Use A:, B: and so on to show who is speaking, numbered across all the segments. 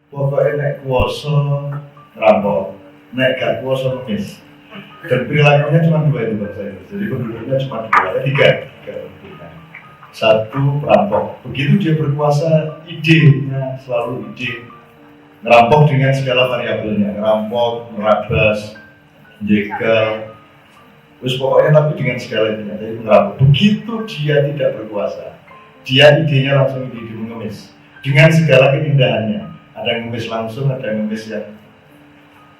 A: Pokoknya nek kuasa ngerampok, nek gak kuasa ngemis. Dan perilakunya cuma dua itu bangsa itu. Jadi penduduknya cuma dua, tiga penduduknya. Satu perampok. Begitu dia berkuasa, idenya selalu ide ngerampok dengan segala variabelnya, ngerampok, merabas, jegal, terus pokoknya tapi dengan segala itunya. Jadi ngerampok. Begitu dia tidak berkuasa, dia idenya langsung ide mengemis dengan segala keindahannya. Ada yang ngemis langsung, ada yang ngemis yang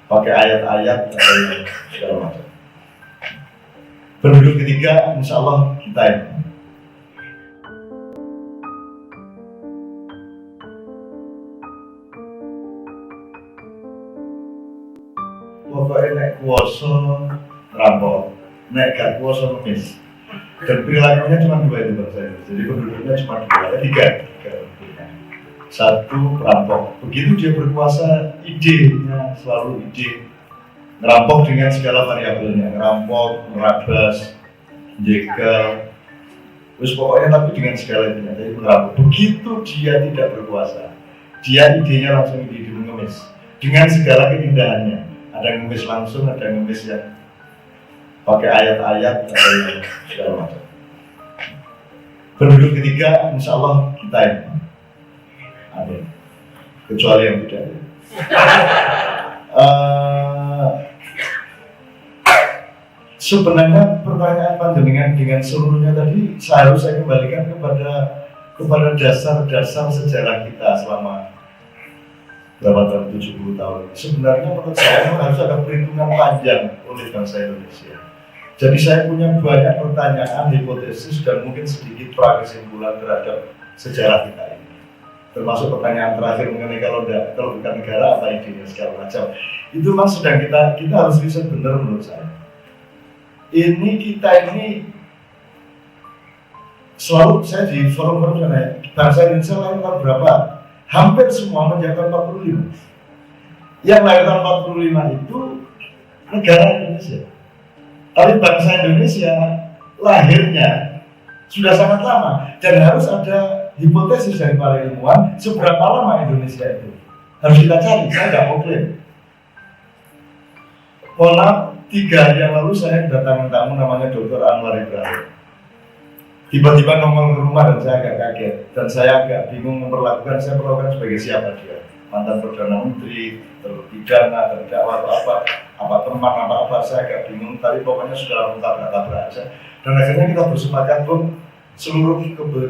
A: pakai ayat-ayat atau segala macam. Penduduk ketiga, insya Allah kita ini. Pokoknya nek kuasa ngerampok, nek gak kuasa ngemis. Dan perilakunya cuma dua itu bangsa itu. Jadi penduduknya cuma dua, tiga penduduknya. Satu perampok. Begitu dia berkuasa, idenya selalu ide ngerampok dengan segala variabelnya, ngerampok, merabas, jegal, terus pokoknya tapi dengan segala itunya. Jadi ngerampok. Begitu dia tidak berkuasa, dia idenya langsung ide mengemis dengan segala keindahannya. Ada yang ngemis langsung, ada yang ngemis yang pakai ayat-ayat atau segala macam. Penduduk ketiga, insya Allah kita ini. Amin. Kecuali yang tidak. Sebenarnya pertanyaan panjenengan dengan seluruhnya tadi seharusnya saya kembalikan kepada dasar-dasar sejarah kita selama berapa tahun, 70 tahun. Sebenarnya menurut saya harus ada perhitungan panjang oleh bangsa Indonesia. Jadi saya punya banyak pertanyaan, hipotesis dan mungkin sedikit prakesimpulan terhadap sejarah kita ini. Termasuk pertanyaan terakhir mengenai kalau bukan negara apa idenya segala macam. Itu mas sedang kita harus riset benar menurut saya. Kita ini selalu saya di forum-forum sana, bangsa Indonesia lahir tahun berapa? Hampir semua menjaga 45. Yang lahir tahun 45 itu negara Indonesia. Tapi bangsa Indonesia lahirnya sudah sangat lama dan harus ada hipotesis dari para ilmuwan seberapa lama Indonesia itu. Harus kita cari, saya nggak mau klaim. Mohon maaf, 3 hari yang lalu saya kedatangan tamu namanya Dr. Anwar Ibrahim. Tiba-tiba nongol ke rumah dan saya agak kaget dan saya agak bingung memperlakukan sebagai siapa dia, mantan perdana menteri, terpidana, terdakwa atau apa teman apa saya agak bingung. Tapi pokoknya sudah tabrak aja. Dan akhirnya kita bersepakat pun seluruh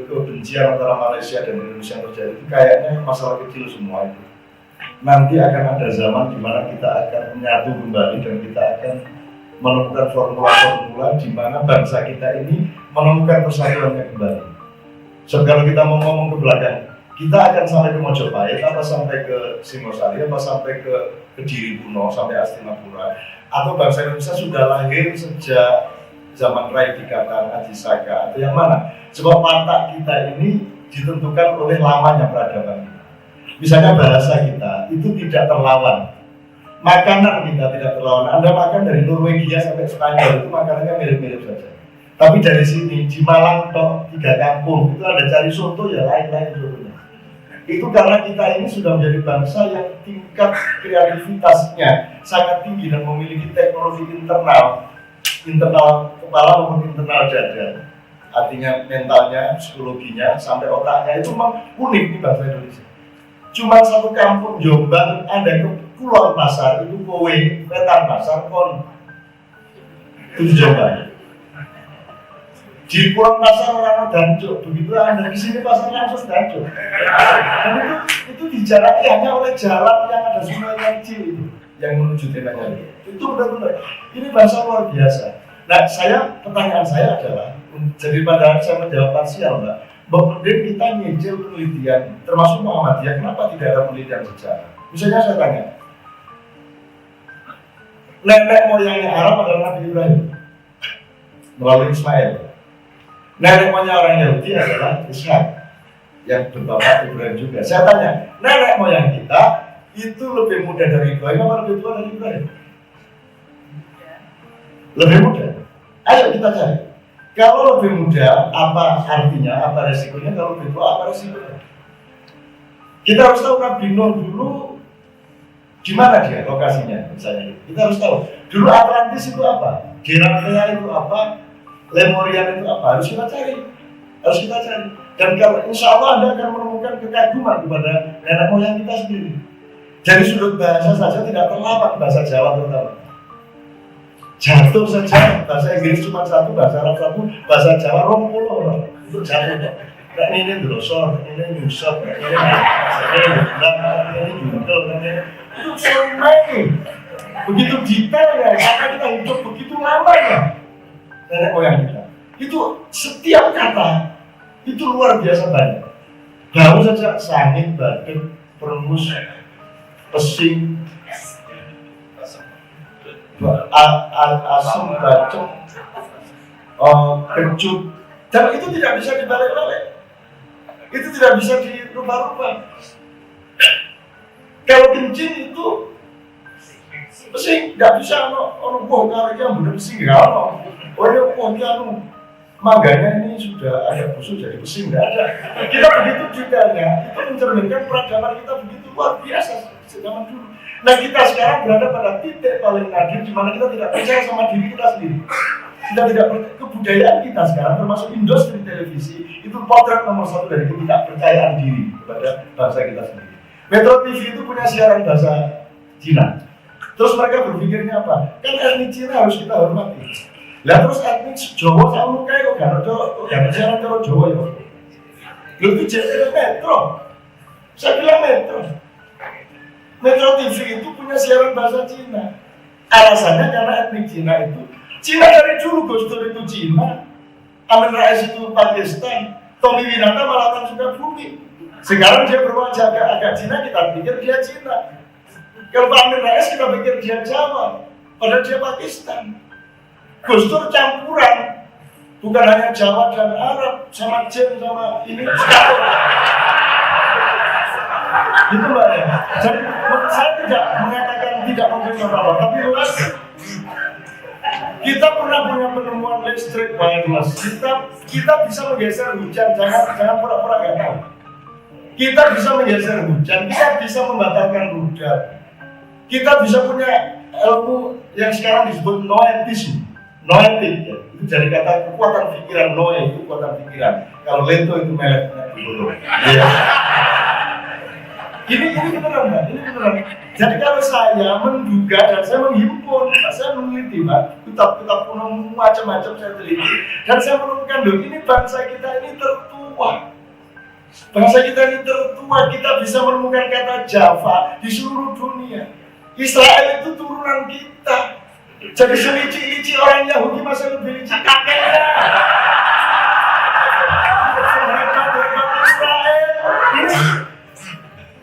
A: kebencian antara Malaysia dan Indonesia yang terjadi itu kayaknya masalah kecil semua itu. Nanti akan ada zaman di mana kita akan menyatu kembali dan kita akan menemukan formula-formula di mana bangsa kita ini menemukan persatuannya kembali. So, kalau kita mau ngomong ke belakang, kita akan sampai ke Mojopahit, apa sampai ke Singosari, apa sampai ke Kediri kuno, sampai Astinapura, atau bangsa Indonesia sudah lahir sejak zaman Rai Dikatan, Aji Saka, atau yang mana? Sebab watak kita ini ditentukan oleh lamanya peradaban kita. Misalnya bahasa kita itu tidak terlawan. Makanan kita tidak terlawan. Anda makan dari Norwegia sampai Spanyol itu makanannya mirip-mirip saja. Tapi dari sini di Malang toh 3 kampung itu ada cari soto ya lain-lain sotonya. Itu karena kita ini sudah menjadi bangsa yang tingkat kreativitasnya sangat tinggi dan memiliki teknologi internal kepala maupun internal dada. Artinya mentalnya, psikologinya sampai otaknya itu memang unik di bangsa Indonesia. Cuma satu kampung Jombang ada ke Kulon Pasar itu kowe Wetan Pasar kon itu Jombang. Di Kulon Pasar orang dancuk, begitu Anda di sini pasar langsung dancuk. Itu dijaraki hanya oleh jalan yang ada sungai yang kecil itu yang menuju Tenagari. Itu benar-benar ini bahasa luar biasa. Nah, pertanyaan saya adalah, jadi pada saya menjawab parsial, Mbak. Kemudian kita nyicil penelitian, termasuk Muhammadiyah, kenapa tidak ada penelitian sejarah? Misalnya saya tanya, nenek moyangnya Arab adalah Nabi Ibrahim melalui Ismail. Nenek moyang orang Yahudi adalah Ishak yang berbapak Ibrahim juga. Saya tanya, nenek moyang kita itu lebih muda dari Ibrahim atau lebih tua dari Ibrahim? Lebih muda. Ayo kita cari. Kalau lebih muda, apa artinya, apa resikonya? Kalau lebih tua, apa resikonya? Kita harus tahu Nabi Nuh dulu di mana dia lokasinya, misalnya. Kita harus tahu dulu Atlantis itu apa, Gerantia itu apa, Lemurian itu apa, harus kita cari. Dan kalau insya Allah Anda akan menemukan kekaguman kepada nenek moyang kita sendiri. Dari sudut bahasa saja tidak terlambat, bahasa Jawa terutama. Jatuh saja, bahasa Inggris cuma satu, bahasa Arab satu, bahasa Jawa 20 untuk jatuh. Nah, ini drosor, ini nyusap, ini jundel, itu semai. Begitu detail ya, karena kita hidup begitu lama ya nenek moyang kita. Itu setiap kata itu luar biasa banyak. Baru saja sangit, badut, perengus, pesing, asam, bacem, kecut, dan itu tidak bisa dibalik-balik. Itu tidak bisa dirubah-rubah. Kalau kencing itu pesing, nggak bisa ono buah karya bener pesing nggak ono. Dia mangganya ini sudah ada busuk jadi pesing, nggak ada. Kita begitu detailnya, itu mencerminkan peradaban kita begitu luar biasa zaman dulu. Nah kita sekarang berada pada titik paling nadir di mana kita tidak percaya sama diri kita sendiri. Kita tidak percaya, kebudayaan kita sekarang termasuk industri televisi itu potret nomor 1 dari ketidakpercayaan diri kepada bangsa kita sendiri. Metro TV itu punya siaran bahasa Cina. Terus mereka berpikirnya apa? Kan etnik Cina harus kita hormati. Lah terus etnik Jawa sama kayak kok gak siaran kalau Jawa ya. Lu itu jadi Metro. Saya bilang Metro. Metro TV itu punya siaran bahasa Cina. Alasannya karena etnik Cina itu Cina dari dulu, Gus Dur itu Cina, Amin Rais itu Pakistan, Tommy Winata malah orang Sukabumi. Sekarang dia berwajah agak Cina, kita pikir dia Cina. Kalau Pak Amin Rais kita pikir dia Jawa, padahal dia Pakistan. Gus Dur campuran, bukan hanya Jawa dan Arab, sama Jen, sama ini. Gitu Mbak ya. Jadi saya tidak mengatakan tidak mungkin apa-apa, tapi luas. Kita pernah punya penemuan listrik wireless. Kita bisa menggeser hujan, jangan pura-pura nggak tahu. Kita bisa menggeser hujan, kita bisa membatalkan rudal. Kita bisa punya ilmu yang sekarang disebut noetism. Noetik, ya. Itu dari kata kekuatan pikiran, noe itu kekuatan pikiran. Kalau lento itu meleknya dulu. Ya. Ini beneran Mbak, ini beneran. Jadi kalau saya menduga dan saya menghimpun, saya meneliti Mbak, kitab-kitab kuno macam-macam saya teliti, dan saya menemukan loh, ini bangsa kita ini tertua. Bangsa kita ini tertua, kita bisa menemukan kata Java di seluruh dunia. Israel itu turunan kita. Jadi selici-lici orang Yahudi masih lebih licik kakeknya.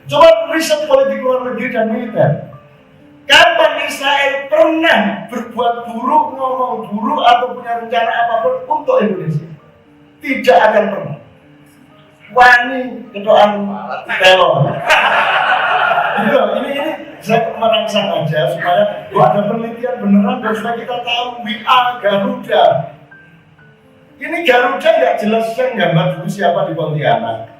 A: Coba riset politik luar negeri dan militer. Kapan Israel pernah berbuat buruk, ngomong buruk, atau punya rencana apapun untuk Indonesia? Tidak akan pernah. Wani kedoan teror. Ini saya merangsang aja supaya ada penelitian beneran dan supaya kita tahu WA Garuda. Ini Garuda nggak jelas, saya gambar dulu siapa di Pontianak.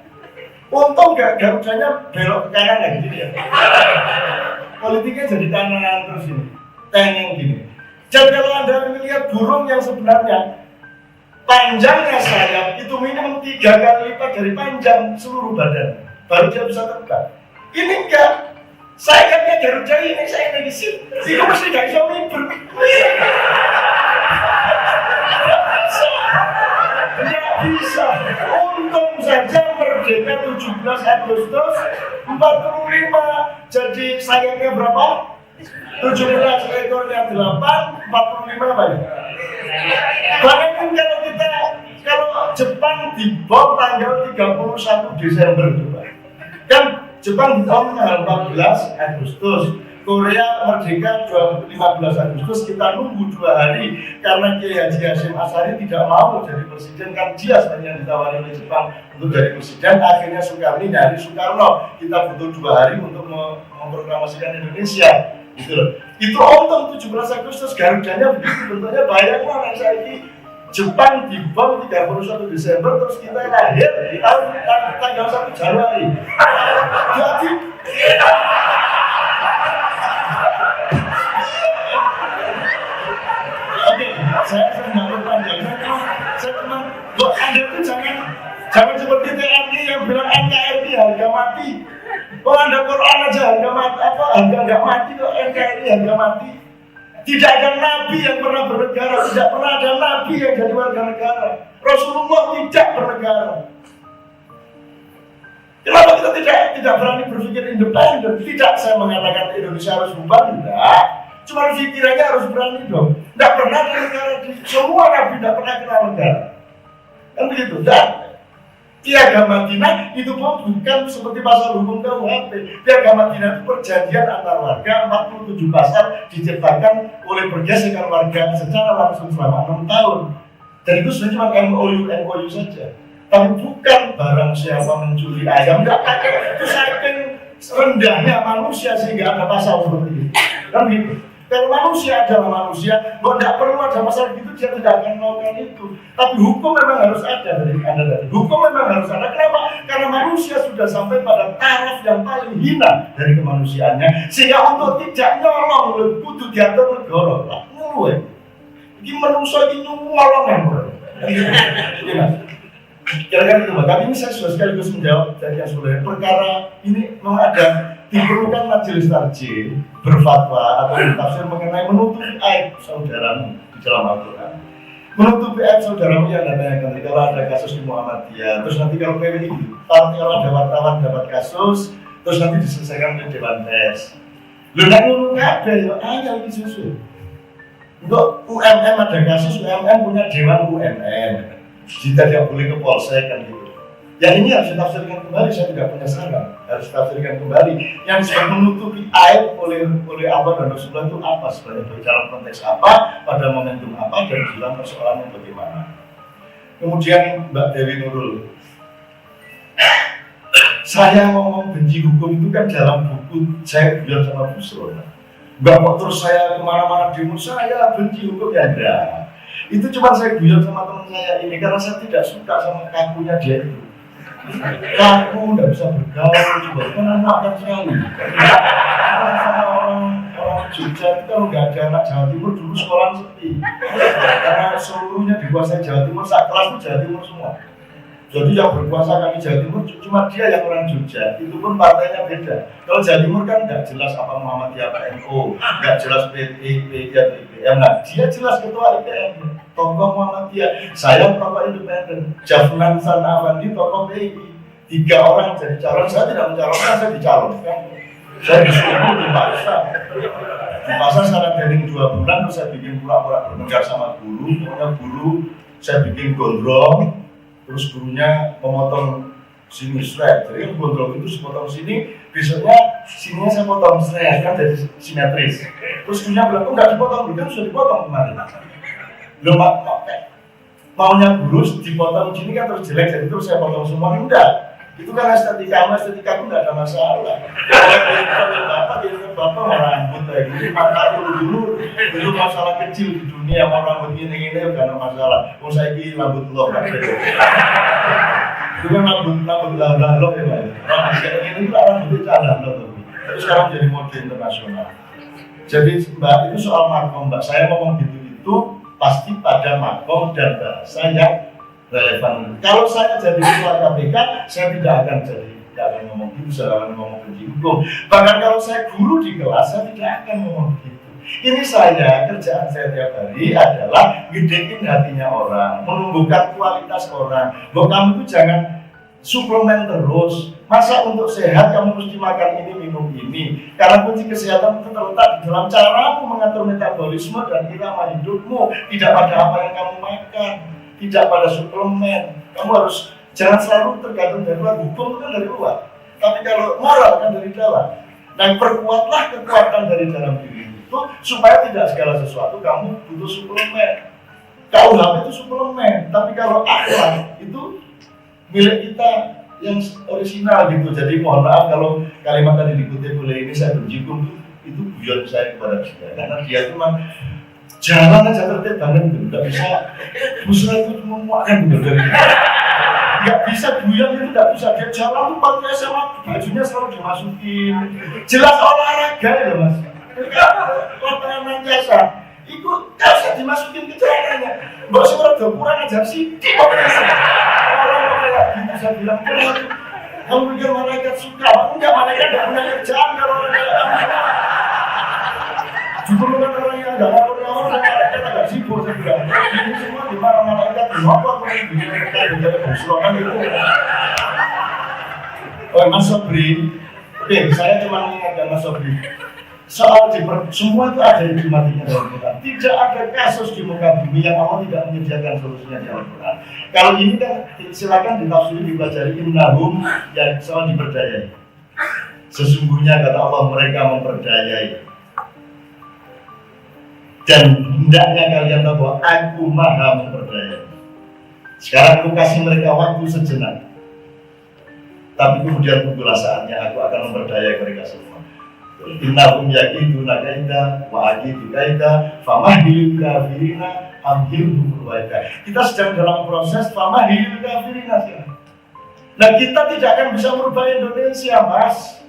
A: Untung Garudanya belok ke kanan kayak gini ya. Politiknya jadi kanan terus ini, tengeng gini. Dan kalau Anda melihat burung yang sebenarnya panjangnya sayap itu minimum 3 kali lipat dari panjang seluruh badan, baru dia bisa terbang. Ini enggak, sayapnya Garuda ini saya lagi sih, itu mesti gak bisa mibur. Tidak bisa. Untung saja merdeka 17 Agustus 45. Jadi sayapnya berapa? 17 ekornya 8, 45 apa ya? Bayangin kalau Jepang dibom tanggal 31 Desember coba. Kan Jepang dibom tanggal 14 Agustus. Korea merdeka 15 Agustus, kita nunggu 2 hari karena Kiai Haji Hashim Asyari tidak mau jadi presiden, kan dia sebenarnya ditawari oleh Jepang untuk jadi presiden. Akhirnya Soekarno nyari Soekarno, kita butuh 2 hari untuk memproklamasikan Indonesia. Gitu loh. Itu untung 17 Agustus Garudanya begitu bentuknya, bayangkan anak saya ini Jepang dibom 31 Desember terus kita lahir di tanggal 1 Januari. Jadi oke, saya nggak berpanjang. Saya cuma, Anda itu jangan seperti TNI yang bilang NKRI harga mati. Anda Quran aja harga mati, harga nggak mati kok NKRI harga mati. Tidak ada nabi yang pernah bernegara, tidak pernah ada nabi yang jadi warga negara. Rasulullah tidak bernegara. Kenapa kita tidak berani berpikir independen? Tidak, saya mengatakan Indonesia harus bubar, tidak. Cuma pikirannya harus berani dong. Tidak pernah ada negara, semua nabi tidak pernah kenal negara. Kan begitu, dan Piagam Madinah itu pun bukan seperti pasal hukum KUHP. Piagam Madinah itu perjanjian antar warga, 47 pasal diciptakan oleh pergeseran warga secara langsung selama 6 tahun. Dan itu sebenarnya cuma MOU saja. Tapi bukan barang siapa mencuri ayam, tidak pakai. Itu saking rendahnya manusia sehingga ada pasal seperti itu. Kan gitu. Kalau manusia adalah manusia, kok tidak perlu ada masalah gitu, dia tidak akan melakukan itu. Tapi hukum memang harus ada dari Anda tadi. Hukum memang harus ada. Kenapa? Karena manusia sudah sampai pada taraf yang paling hina dari kemanusiaannya, sehingga untuk tidak nyolong kudu diatur negara. Lah ngono ya. Iki manusia iki nyolong ya. Kira-kira itu, Pak. Tapi ini saya sudah sekaligus menjawab dari yang sudah perkara ini memang ada diperlukan majelis tarjih berfatwa atau bertafsir mengenai menutupi aib saudaramu di dalam Al-Quran. Menutupi aib saudaramu yang datangkan kalau ada kasus di Muhammadiyah, terus nanti kalau PWI, kalau ada wartawan dapat kasus, terus nanti diselesaikan oleh Dewan Pers. Lu nggak ngomong kabeh ya, ayo ini susu. Untuk UMM ada kasus, UMM punya Dewan UMM. Jika dia boleh ke Polsek kan gitu. Ya ini harus ditafsirkan kembali, saya tidak punya saran. Harus ditafsirkan kembali. Yang sudah menutupi aib oleh Allah dan Rasulullah itu apa sebenarnya, dalam konteks apa, pada momentum apa, dan dalam persoalan yang bagaimana. Kemudian Mbak Dewi Nurul, saya ngomong benci hukum itu kan dalam buku saya bilang sama Busro. Mbak kok terus saya kemana-mana demo, saya benci hukum ya enggak. Itu cuma saya guyon sama teman saya ini karena saya tidak suka sama kakunya dia itu. Kaku, nggak bisa bergaul, coba kan makan sekali. Sama orang Jogja itu kalau nggak ada anak Jawa Timur dulu sekolah sepi. Karena seluruhnya dikuasai Jawa Timur, saat kelas itu Jawa Timur semua. Jadi yang berkuasa kami Jawa Timur cuma dia yang orang Jogja, itu pun partainya beda. Kalau Jawa Timur kan nggak jelas apa Muhammadiyah, apa NU, nggak jelas PIP, IPM. Nah, dia jelas ketua IPM, tokoh Muhammadiyah. Saya tokoh independen, Jafnan Sanawandi, tokoh PIP. 3 orang jadi calon, saya tidak mencalonkan, saya dicalonkan. Saya disuruh dipaksa. Dipaksa secara training 2 bulan, terus saya bikin pura-pura bertengkar sama guru, pokoknya guru, saya bikin gondrong. Terus gurunya memotong sini shred, jadi gondrong itu sepotong sini, besoknya sininya saya potong shred, kan jadi simetris. Terus gurunya bilang, kok nggak dipotong, kan sudah dipotong kemarin. Belum maunya guru dipotong sini kan terus jelek, jadi terus saya potong semua, enggak. Itu kan estetika pun nggak ada masalah. Bapak mau rambut kayak gini, mata dulu masalah kecil di dunia, mau rambut ini udah ada masalah. Mau saya ini rambut lo kan? Itu kan rambut lo ya Pak. Rambut ini itu rambut cadah lo tapi. Tapi sekarang jadi mode internasional. Jadi Mbak itu soal makom Mbak, saya ngomong gitu pasti pada makom dan bahasa yang relevan. Kalau saya jadi ketua KPK, saya tidak akan ngomong gitu, saya akan ngomong benci hukum. Bahkan kalau saya guru di kelas, saya tidak akan ngomong gitu. Ini kerjaan saya tiap hari adalah gedein hatinya orang, menumbuhkan kualitas orang. Bahwa kamu itu jangan suplemen terus. Masa untuk sehat kamu mesti makan ini, minum ini. Karena kunci kesehatan itu terletak di dalam caramu mengatur metabolisme dan irama hidupmu, tidak pada apa yang kamu makan. Tidak pada suplemen. Kamu harus jangan selalu tergantung dari luar. Hukum itu kan dari luar. Tapi kalau moral kan dari dalam. Dan perkuatlah kekuatan dari dalam diri itu supaya tidak segala sesuatu kamu butuh suplemen. KUHP itu suplemen. Tapi kalau akhlak itu milik kita yang orisinal gitu. Jadi mohon maaf kalau kalimat tadi dikutip oleh ini saya benci hukum itu guyon saya kepada dia. Karena dia cuma Jalan aja tertib banget gitu, nggak bisa musrah itu memuakkan gitu dari nggak bisa buyang itu nggak bisa dia jalan tuh pakai SMA bajunya selalu dimasukin jelas olahraga ya mas lapangan jasa itu nggak usah dimasukin ke celananya mbak sih orang kurang ajar sih orang kayak gitu saya bilang kamu pikir malaikat suka enggak malaikat nggak punya kerjaan kalau orang kayak kamu justru kan orang yang nggak ngawur malaikat agak sibuk saya bilang ini semua di mana malaikat kenapa aku yang bikin mereka jadi kesulitan itu oh Mas Sobri oke saya cuma mengingatkan Mas Sobri soal semua itu ada di matinya dalam Quran tidak ada kasus di muka bumi yang Allah tidak menyediakan solusinya di Al-Quran kalau ini kan silakan ditafsiri dipelajari innahum yang soal diperdayai sesungguhnya kata Allah mereka memperdayai dan hendaknya kalian tahu bahwa aku maha memperdayai. Sekarang aku kasih mereka waktu sejenak, tapi kemudian tunggulah saatnya aku akan memperdayai mereka semua. Innahum yakiduna kaida wa akidu kaida famahilil kafirina amhilhum ruwaida. Kita sedang dalam proses famahilil kafirina sekarang. Nah kita tidak akan bisa merubah Indonesia mas,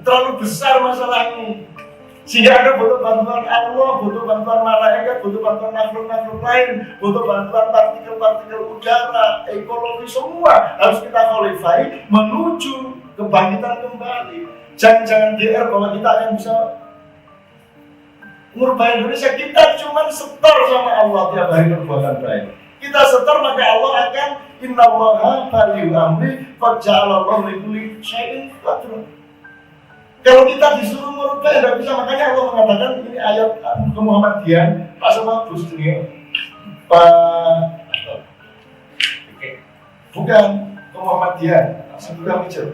A: terlalu besar masalah ini. Sehingga ada butuh bantuan Allah, butuh bantuan malaikat, butuh bantuan makhluk-makhluk lain, butuh bantuan partikel-partikel udara, ekologi semua harus kita qualify menuju kebangkitan kembali. Jangan GR bahwa kita akan bisa merubah Indonesia. Kita cuma setor sama Allah tiap hari perbuatan baik. Kita setor maka Allah akan innallaha balighu amri qad ja'alallahu likulli syai'in qadra. Kalau kita disuruh merubah tidak bisa, makanya Allah mengatakan ini ayat ke Muhammadiyah Pak sama Gus Dunia Pak bukan ke Muhammadiyah sebuah hijau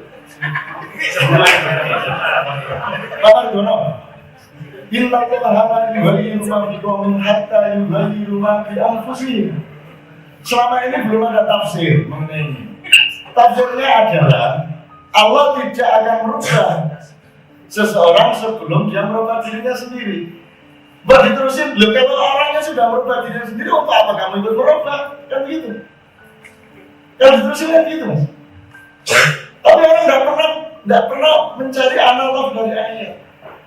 A: Pak Margono Inna Allah yughayyiru ma biqaumin hatta yughayyiru ma bi anfusihim. Selama ini belum ada tafsir mengenai ini. Tafsirnya adalah Allah tidak akan merubah seseorang sebelum dia merubah dirinya sendiri. Mbak diterusin, loh kalau orangnya sudah merubah dirinya sendiri, untuk apa kamu ikut merubah? Kan begitu. Kalau diterusin kan gitu mas. Tapi orang nggak pernah mencari analog dari ayat.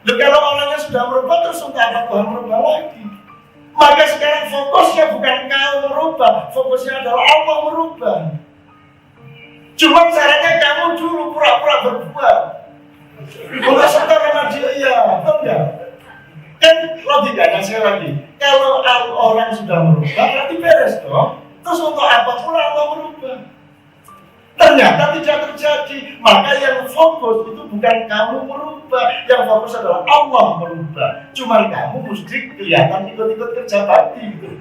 A: Loh kalau orangnya sudah merubah, terus untuk apa Tuhan merubah lagi? Maka sekarang fokusnya bukan kau merubah, fokusnya adalah Allah merubah. Cuma caranya kamu dulu pura-pura berbuat. Kalau setor sama dia, iya, betul nggak? Kan logikanya sekali lagi, kalau orang sudah merubah, berarti beres dong. Terus untuk apa pula Allah merubah? Ternyata tidak terjadi. Maka yang fokus itu bukan kamu merubah, yang fokus adalah Allah merubah. Cuma kamu mesti kelihatan ikut-ikut kerja bakti gitu.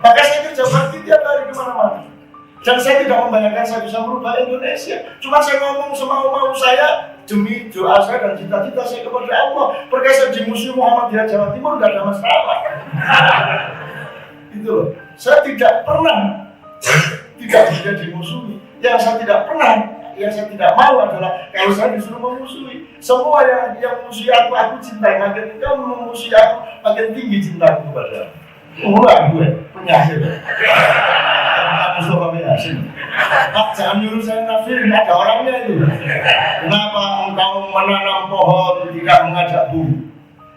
A: Maka saya kerja bakti tiap hari kemana-mana. Dan saya tidak membayangkan saya bisa merubah Indonesia. Cuma saya ngomong semau-mau saya demi doa saya dan cita-cita saya kepada Allah. Perkara saya di Museum Muhammadiyah Jawa Timur tidak ada masalah. Itu loh. Saya tidak pernah tidak dimusuhi. Yang saya tidak pernah, yang saya tidak mau adalah kalau saya disuruh memusuhi. Semua yang memusuhi aku cintai. Makin kau memusuhi aku, makin tinggi cintaku kepada aku. Gue penyakit. Mustafa Yasin. Pak, jangan nyuruh saya nafsir, ada orangnya itu. Kenapa engkau menanam pohon tidak mengajak buruh?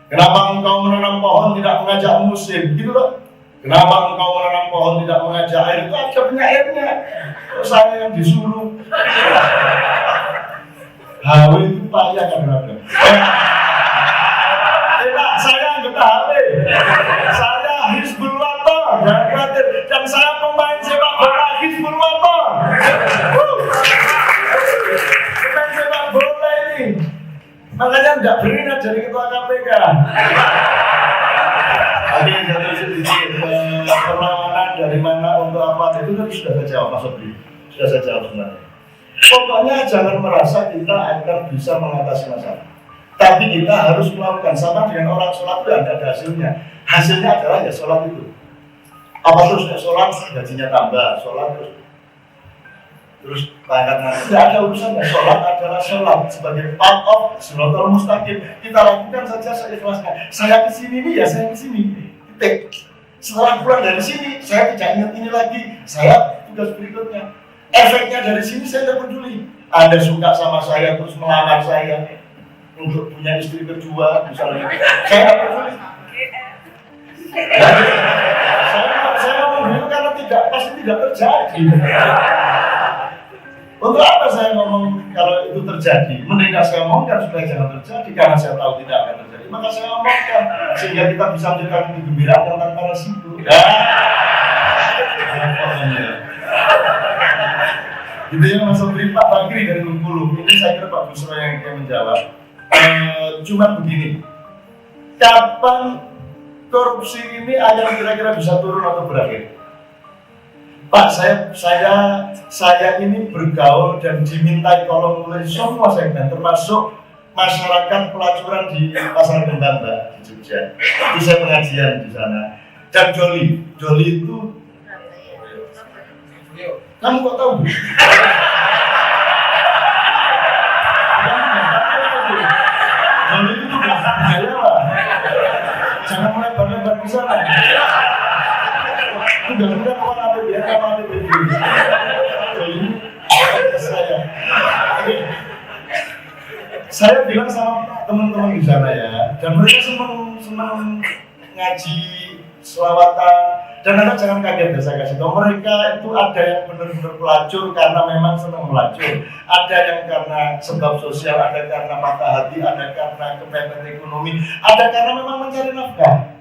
A: Kenapa engkau menanam pohon tidak mengajak musim? Gitu loh. Kenapa engkau menanam pohon tidak mengajak air? Itu ada penyairnya. Saya yang disuruh. Hawe itu payah kadang-kadang. Saya anggota Hawe. Saya Hizbul Waton. Dan saya pemain sepak bola Hizbul Waton. Pemain sepak bola ini. Makanya tidak berminat jadi ketua KPK. Tadi yang jatuh sedikit perlawanan dari mana untuk apa itu kan sudah saya jawab Mas Sobri. Sudah saya jawab sebenarnya. Pokoknya jangan merasa kita akan bisa mengatasi masalah. Tapi kita harus melakukan sama dengan orang sholat itu ada hasilnya. Hasilnya adalah ya sholat itu. Apa terus sholat gajinya tambah, sholat terus pangkatnya tidak ada urusannya. Sholat adalah sholat sebagai part of shiratal mustaqim. Kita lakukan saja seikhlasnya. Saya kesini nih ya saya kesini. titik. Setelah pulang dari sini, saya tidak ingat ini lagi. Saya tugas berikutnya. Efeknya dari sini saya tidak peduli. Anda suka sama saya terus melamar saya untuk punya istri kedua, misalnya. Saya tidak peduli. Saya ngomong dulu karena pasti tidak terjadi. Untuk apa saya ngomong kalau itu terjadi? Mending saya omongkan supaya jangan terjadi karena saya tahu tidak akan terjadi. Maka saya omongkan sehingga kita bisa menjadikan kegembiraan tanpa resiko. Itu yang masuk dari Pak Bakri dari Bengkulu. Ini saya kira Pak Busro yang menjawab. Cuma begini, kapan korupsi ini akan kira-kira bisa turun atau berakhir? Pak, saya ini bergaul dan dimintai tolong oleh semua segmen, termasuk masyarakat pelacuran di Pasar Kembang, Mbak, di Jogja. Itu saya pengajian di sana. Dan Doli itu, kamu kok tahu? Doli itu bukan budaya lah. Jangan melebar-lebar di sana. Udah orang ada biar apa ada begini. Saya bilang sama teman-teman di sana ya, dan mereka senang ngaji, selawatan, dan Anda jangan kaget ya saya kasih tahu, mereka itu ada yang benar-benar pelacur karena memang senang melacur, ada yang karena sebab sosial, ada karena patah hati, ada karena kepepet ekonomi, ada karena memang mencari nafkah.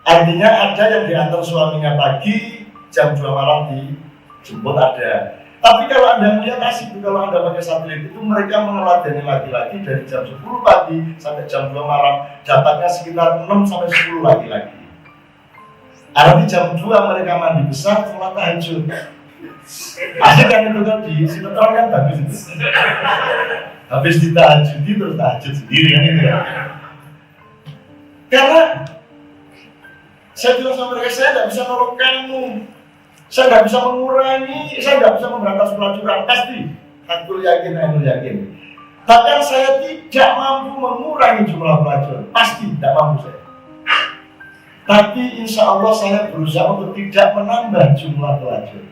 A: Artinya ada yang diantar suaminya pagi, jam 2 malam dijemput ada. Tapi kalau Anda melihat asik itu, kalau Anda pakai satelit itu mereka meneladani laki-laki dari jam 10 pagi sampai jam 2 malam, dapatnya sekitar 6 sampai 10 laki-laki. Arti jam 2 mereka mandi besar setelah tahajud. Asik kan itu tadi, sinetron kan bagus itu. Habis ditahajudi terus tahajud sendiri kan itu ya. Karena saya bilang sama mereka, saya tidak bisa nolong kamu, saya tidak bisa mengurangi, saya tidak bisa memberantas pelacuran, pasti. Aku yakin. Bahkan saya tidak mampu mengurangi jumlah pelacur, pasti tidak mampu saya. Tapi insya Allah saya berusaha untuk tidak menambah jumlah pelacur.